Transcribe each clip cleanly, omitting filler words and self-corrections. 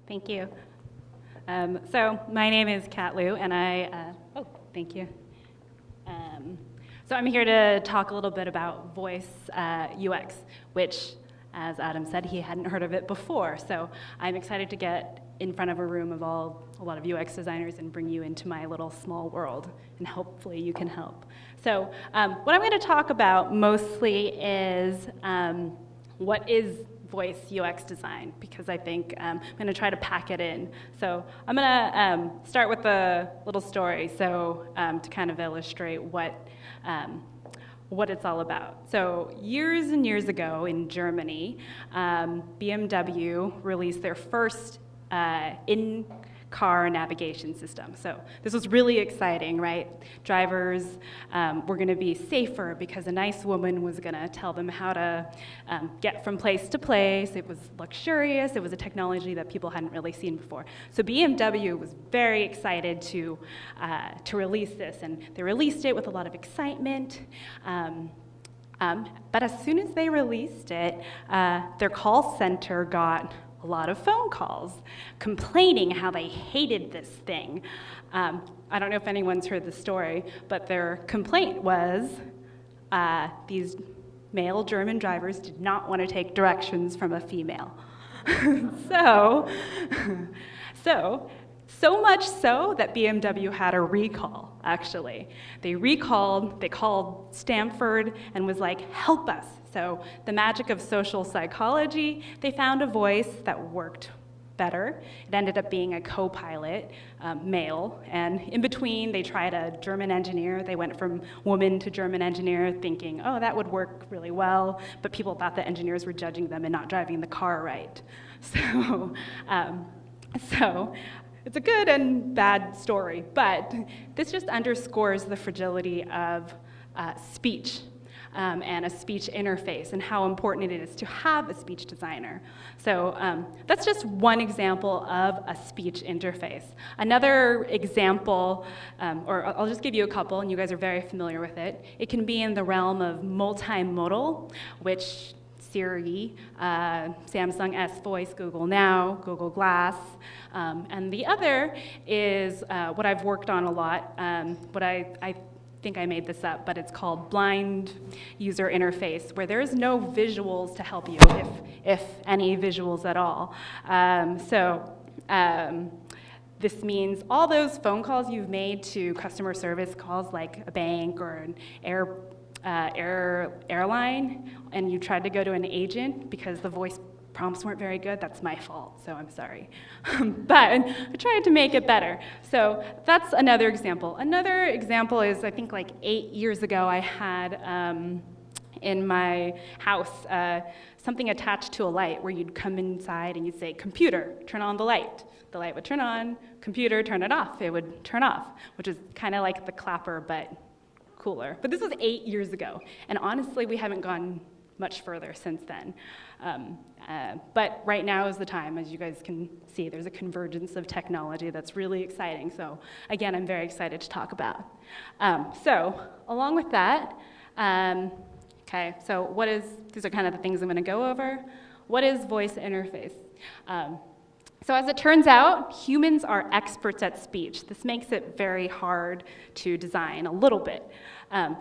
Thank you. So my name is Kat Liu, and thank you. So I'm here to talk a little bit about voice UX, which, as Adam said, he hadn't heard of it before. So I'm excited to get in front of a room of a lot of UX designers and bring you into my little small world, and hopefully you can help. So what I'm going to talk about mostly is what is voice UX design, because I think I'm going to try to pack it in. So I'm going to start with a little story, so to kind of illustrate what it's all about. So years and years ago in Germany, BMW released their first in-car navigation system. So this was really exciting, right? Drivers were going to be safer because a nice woman was going to tell them how to get from place to place. It was luxurious. It was a technology that people hadn't really seen before. So BMW was very excited to release this, and they released it with a lot of excitement. But as soon as they released it, their call center got a lot of phone calls complaining how they hated this thing. I don't know if anyone's heard the story, but their complaint was these male German drivers did not want to take directions from a female. So much so that BMW had a recall, actually. They called Stanford and was like, help us. So the magic of social psychology, they found a voice that worked better. It ended up being a co-pilot, male, and in between they tried a German engineer. They went from woman to German engineer thinking, oh, that would work really well, but people thought the engineers were judging them and not driving the car right. So it's a good and bad story, but this just underscores the fragility of speech and a speech interface and how important it is to have a speech designer. So that's just one example of a speech interface. Another example, or I'll just give you a couple, and you guys are very familiar with it. It can be in the realm of multimodal, which Siri, Samsung S Voice, Google Now, Google Glass, and the other is what I've worked on a lot, what I think I made this up, but it's called blind user interface, where there's no visuals to help you, if any visuals at all. This means all those phone calls you've made to customer service calls like a bank or an airline, and you tried to go to an agent because the voice prompts weren't very good, that's my fault, so I'm sorry. But I tried to make it better. So that's another example. Another example is, I think like 8 years ago, I had in my house something attached to a light where you'd come inside and you'd say, computer, turn on the light. The light would turn on, computer, turn it off. It would turn off, which is kind of like the clapper, but cooler. But this was 8 years ago, and honestly, we haven't gone much further since then. But right now is the time, as you guys can see, there's a convergence of technology that's really exciting. So again, I'm very excited to talk about. So along with that, okay, so these are kind of the things I'm gonna go over. What is voice interface? So as it turns out, humans are experts at speech. This makes it very hard to design a little bit.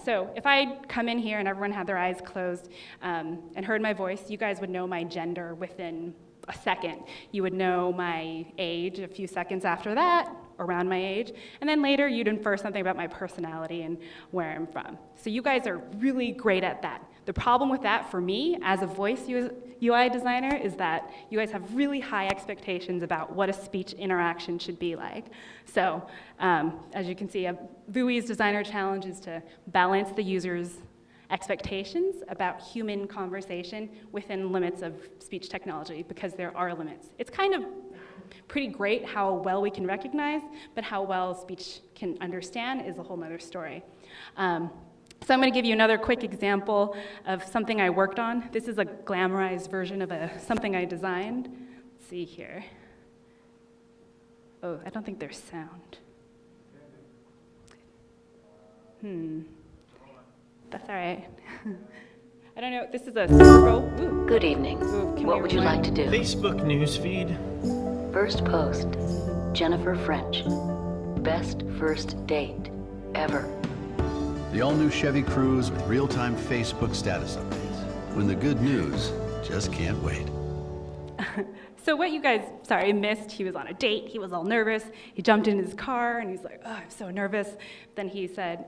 So if I come in here and everyone had their eyes closed and heard my voice, you guys would know my gender within a second. You would know my age a few seconds after that, around my age, and then later you'd infer something about my personality and where I'm from. So you guys are really great at that. The problem with that for me as a voice UI designer is that you guys have really high expectations about what a speech interaction should be like. So as you can see, a VUI's designer challenge is to balance the user's expectations about human conversation within limits of speech technology, because there are limits. It's kind of pretty great how well we can recognize, but how well speech can understand is a whole nother story. So I'm going to give you another quick example of something I worked on. This is a glamorized version of something I designed. Let's see here. Oh, I don't think there's sound. That's all right. I don't know, this is a scroll. Ooh. Good evening. Ooh, What would you like to do? Facebook newsfeed. First post, Jennifer French. Best first date ever. The all-new Chevy Cruze with real-time Facebook status updates. When the good news just can't wait. So what you guys, missed, he was on a date, he was all nervous, he jumped in his car, and he's like, oh, I'm so nervous. Then he said,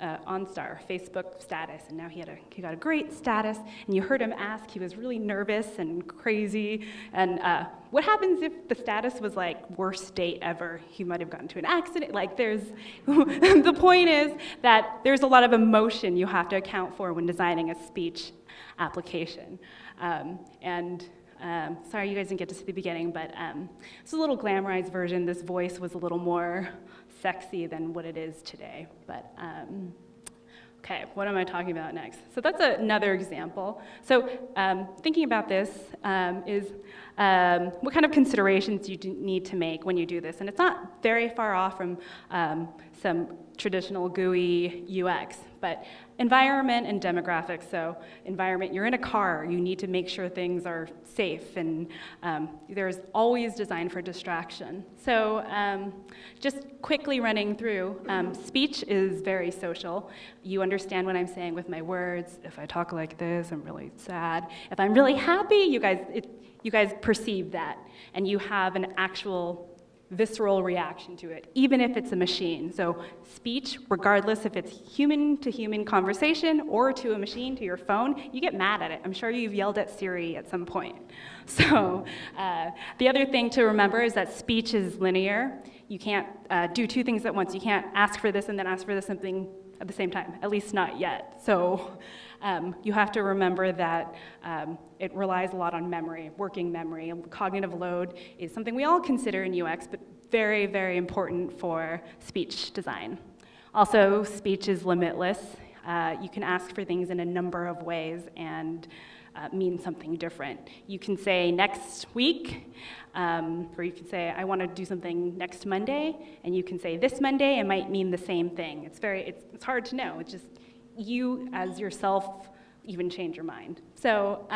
OnStar, Facebook status, and now he got a great status, and you heard him ask, he was really nervous and crazy, and what happens if the status was like, worst date ever? He might have gotten into an accident, the point is that there's a lot of emotion you have to account for when designing a speech application. Sorry you guys didn't get to see the beginning, but it's a little glamorized version. This voice was a little more sexy than what it is today. But okay, what am I talking about next? So that's another example. So thinking about this is what kind of considerations you need to make when you do this. And it's not very far off from some traditional GUI UX, but environment and demographics. So environment, you're in a car, you need to make sure things are safe, and there's always design for distraction. So just quickly running through, speech is very social. You understand what I'm saying with my words. If I talk like this, I'm really sad. If I'm really happy, you guys perceive that, and you have an actual visceral reaction to it, even if it's a machine. So speech, regardless if it's human-to-human conversation or to a machine, to your phone, you get mad at it. I'm sure you've yelled at Siri at some point. So the other thing to remember is that speech is linear. You can't do two things at once. You can't ask for this and then ask for this something at the same time, at least not yet. So you have to remember that it relies a lot on memory, working memory. Cognitive load is something we all consider in UX, but very, very important for speech design. Also, speech is limitless. You can ask for things in a number of ways and mean something different. You can say next week, or you can say I want to do something next Monday, and you can say this Monday. It might mean the same thing. It's hard to know. It's just you as yourself even change your mind. So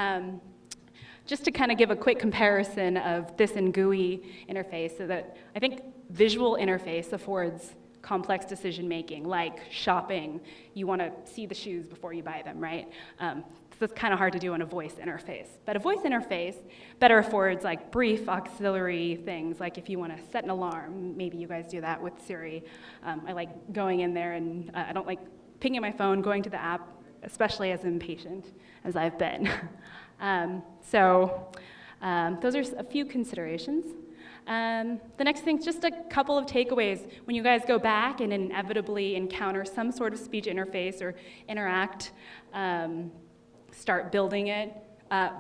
just to kind of give a quick comparison of this and GUI interface, so that I think visual interface affords complex decision making, like shopping. You want to see the shoes before you buy them, right? So it's kind of hard to do on a voice interface. But a voice interface better affords like brief auxiliary things, like if you want to set an alarm, maybe you guys do that with Siri. I like going in there, and I don't like pinging my phone, going to the app, especially as impatient as I've been. Those are a few considerations. The next thing, just a couple of takeaways. When you guys go back and inevitably encounter some sort of speech interface or interact, start building it.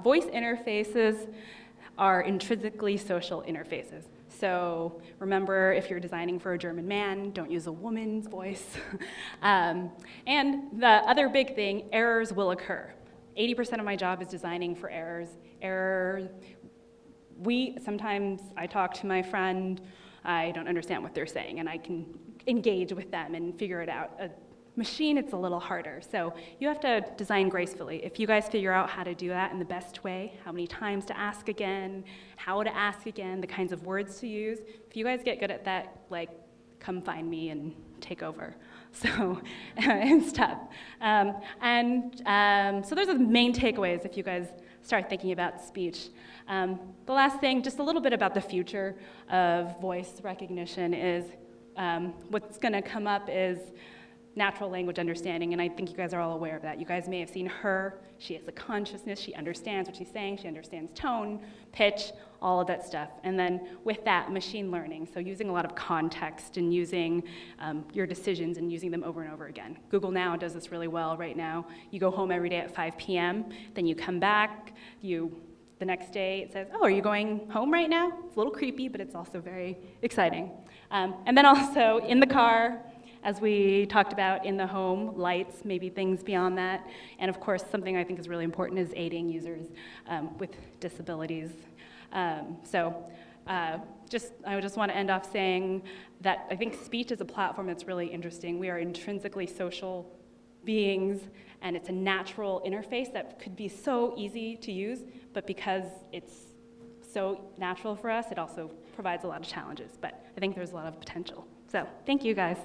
Voice interfaces are intrinsically social interfaces. So remember, if you're designing for a German man, don't use a woman's voice. And the other big thing, errors will occur. 80% of my job is designing for errors. Sometimes I talk to my friend, I don't understand what they're saying, and I can engage with them and figure it out. A machine, it's a little harder. So you have to design gracefully. If you guys figure out how to do that in the best way, how many times to ask again, how to ask again, the kinds of words to use, if you guys get good at that, come find me and take over. So it's tough. So those are the main takeaways if you guys start thinking about speech. The last thing, just a little bit about the future of voice recognition is what's going to come up is natural language understanding, and I think you guys are all aware of that. You guys may have seen her. She has a consciousness. She understands what she's saying. She understands tone, pitch, all of that stuff. And then with that, machine learning, so using a lot of context and using your decisions and using them over and over again. Google Now does this really well right now. You go home every day at 5 p.m., then you come back, the next day it says, oh, are you going home right now? It's a little creepy, but it's also very exciting. And then also in the car, as we talked about, in the home, lights, maybe things beyond that. And of course, something I think is really important is aiding users with disabilities. I just want to end off saying that I think speech is a platform that's really interesting. We are intrinsically social beings, and it's a natural interface that could be so easy to use, but because it's so natural for us, it also provides a lot of challenges, but I think there's a lot of potential. So thank you guys.